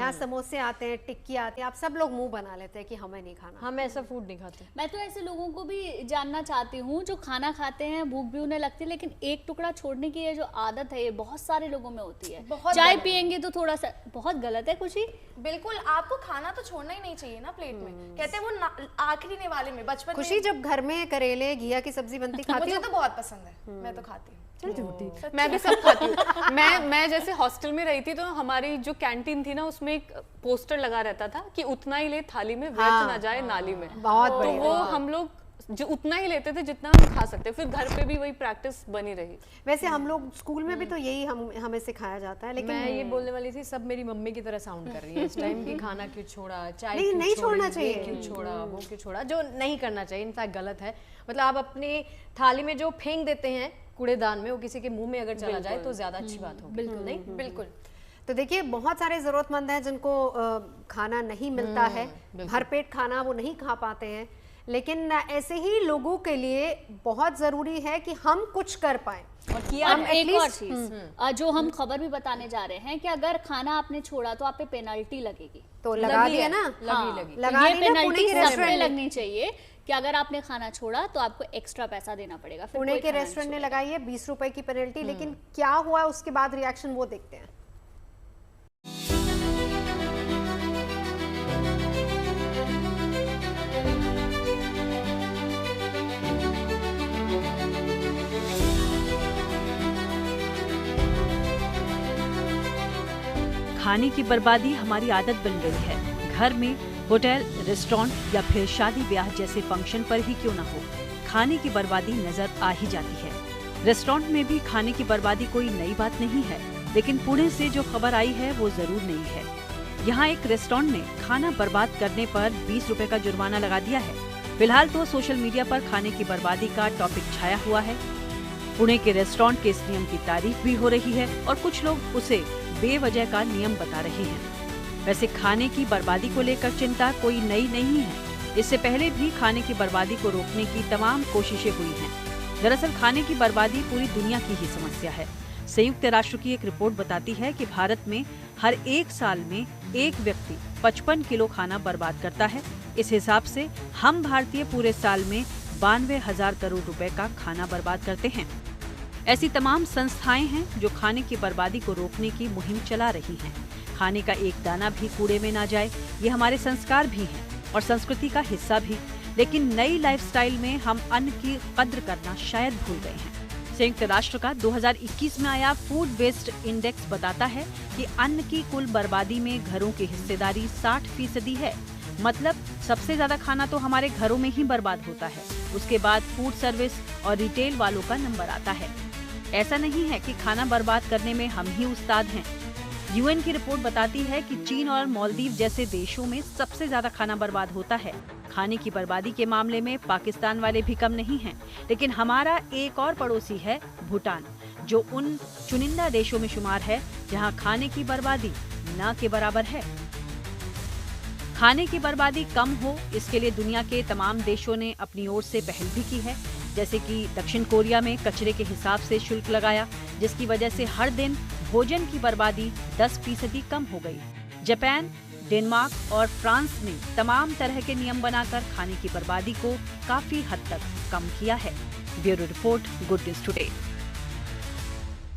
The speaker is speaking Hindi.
यहाँ समोसे आते हैं, टिक्की आती है, आप सब लोग मुंह बना लेते हैं कि हमें नहीं खाना। हम ऐसा फूड नहीं खाते। मैं तो ऐसे लोगों को भी जानना चाहती हूँ जो खाना खाते हैं, भूख भी उन्हें लगती है, लेकिन एक टुकड़ा छोड़ने की ये जो आदत है ये बहुत सारे लोगों में होती है। चाय पियेंगे तो थोड़ा सा, बहुत गलत है खुशी। बिल्कुल, आपको खाना तो छोड़ना ही नहीं चाहिए ना प्लेट में। कहते हैं वो आखिरी निवाले में, बचपन में। खुशी जब घर में करेले घिया की सब्जी बनती खाती मुझे तो बहुत पसंद है, मैं तो खाती हूँ। मैं भी सब खाती हूँ। मैं जैसे हॉस्टल में रही थी तो हमारी जो कैंटीन थी ना उसमें एक पोस्टर लगा रहता था कि उतना ही ले थाली में, व्यर्थ ना जाए नाली में। बहुत तो बढ़िया। वो हम लोग जो उतना ही लेते थे जितना हम खा सकते, फिर घर पे भी वही प्रैक्टिस बनी रही। वैसे हम लोग स्कूल में भी तो यही हमें सिखाया जाता है, लेकिन मैं ये बोलने वाली थी, सब मेरी मम्मी की तरह साउंड कर रही है इस टाइम की खाना क्यों छोड़ा, चाय नहीं छोड़ना चाहिए, क्यों छोड़ा, वो क्यों छोड़ा, जो नहीं करना चाहिए, इनफैक्ट गलत है। मतलब आप अपनी थाली में जो फेंक देते हैं कूड़ेदान में, वो किसी के मुंह में अगर चला जाए तो ज्यादा अच्छी बात होगी। बिल्कुल नहीं, बिल्कुल। तो देखिए बहुत सारे जरूरतमंद हैं जिनको खाना नहीं मिलता है, भरपेट खाना वो नहीं खा पाते हैं, लेकिन ऐसे ही लोगों के लिए बहुत जरूरी है कि हम कुछ कर पाए। और एक और चीज जो हम खबर भी बताने जा रहे हैं कि अगर खाना आपने छोड़ा तो आप पे पेनल्टी लगेगी। तो लगा दिया ना, लगी लगा ये दी ना। पुणे पेनल्टी के सब पे लगनी चाहिए कि अगर आपने खाना छोड़ा तो आपको एक्स्ट्रा पैसा देना पड़ेगा। फिर पुणे के रेस्टोरेंट ने लगाई है 20 रुपए की पेनल्टी, लेकिन क्या हुआ उसके बाद रिएक्शन वो देखते हैं। खाने की बर्बादी हमारी आदत बन गई है। घर में, होटल, रेस्टोरेंट या फिर शादी ब्याह जैसे फंक्शन पर ही क्यों ना हो, खाने की बर्बादी नजर आ ही जाती है। रेस्टोरेंट में भी खाने की बर्बादी कोई नई बात नहीं है, लेकिन पुणे से जो खबर आई है वो जरूर नई है। यहाँ एक रेस्टोरेंट ने खाना बर्बाद करने पर 20 रुपए का जुर्माना लगा दिया है। फिलहाल तो सोशल मीडिया पर खाने की बर्बादी का टॉपिक छाया हुआ है। पुणे के रेस्टोरेंट के इस नियम की तारीफ भी हो रही है और कुछ लोग उसे बेवजह का नियम बता रहे हैं। वैसे खाने की बर्बादी को लेकर चिंता कोई नई नहीं है। इससे पहले भी खाने की बर्बादी को रोकने की तमाम कोशिशें हुई हैं। दरअसल खाने की बर्बादी पूरी दुनिया की ही समस्या है। संयुक्त राष्ट्र की एक रिपोर्ट बताती है कि भारत में हर एक साल में एक व्यक्ति 55 किलो खाना बर्बाद करता है। इस हिसाब से हम भारतीय पूरे साल में 92,000 करोड़ रुपए का खाना बर्बाद करते हैं। ऐसी तमाम संस्थाएं हैं जो खाने की बर्बादी को रोकने की मुहिम चला रही हैं। खाने का एक दाना भी कूड़े में ना जाए, ये हमारे संस्कार भी हैं और संस्कृति का हिस्सा भी। लेकिन नई लाइफस्टाइल में हम अन्न की कद्र करना शायद भूल गए हैं। संयुक्त राष्ट्र का 2021 में आया फूड वेस्ट इंडेक्स बताता है कि अन्न की कुल बर्बादी में घरों की हिस्सेदारी 60% है। मतलब सबसे ज्यादा खाना तो हमारे घरों में ही बर्बाद होता है। उसके बाद फूड सर्विस और रिटेल वालों का नंबर आता है। ऐसा नहीं है कि खाना बर्बाद करने में हम ही उस्ताद हैं। यूएन की रिपोर्ट बताती है कि चीन और मालदीव जैसे देशों में सबसे ज्यादा खाना बर्बाद होता है। खाने की बर्बादी के मामले में पाकिस्तान वाले भी कम नहीं हैं, लेकिन हमारा एक और पड़ोसी है भूटान, जो उन चुनिंदा देशों में शुमार है जहां खाने की बर्बादी न के बराबर है। खाने की बर्बादी कम हो, इसके लिए दुनिया के तमाम देशों ने अपनी ओर से पहल भी की है। जैसे कि दक्षिण कोरिया में कचरे के हिसाब से शुल्क लगाया, जिसकी वजह से हर दिन भोजन की बर्बादी 10% कम हो गई। जापान, डेनमार्क और फ्रांस ने तमाम तरह के नियम बनाकर खाने की बर्बादी को काफी हद तक कम किया है। Bureau report, good news today.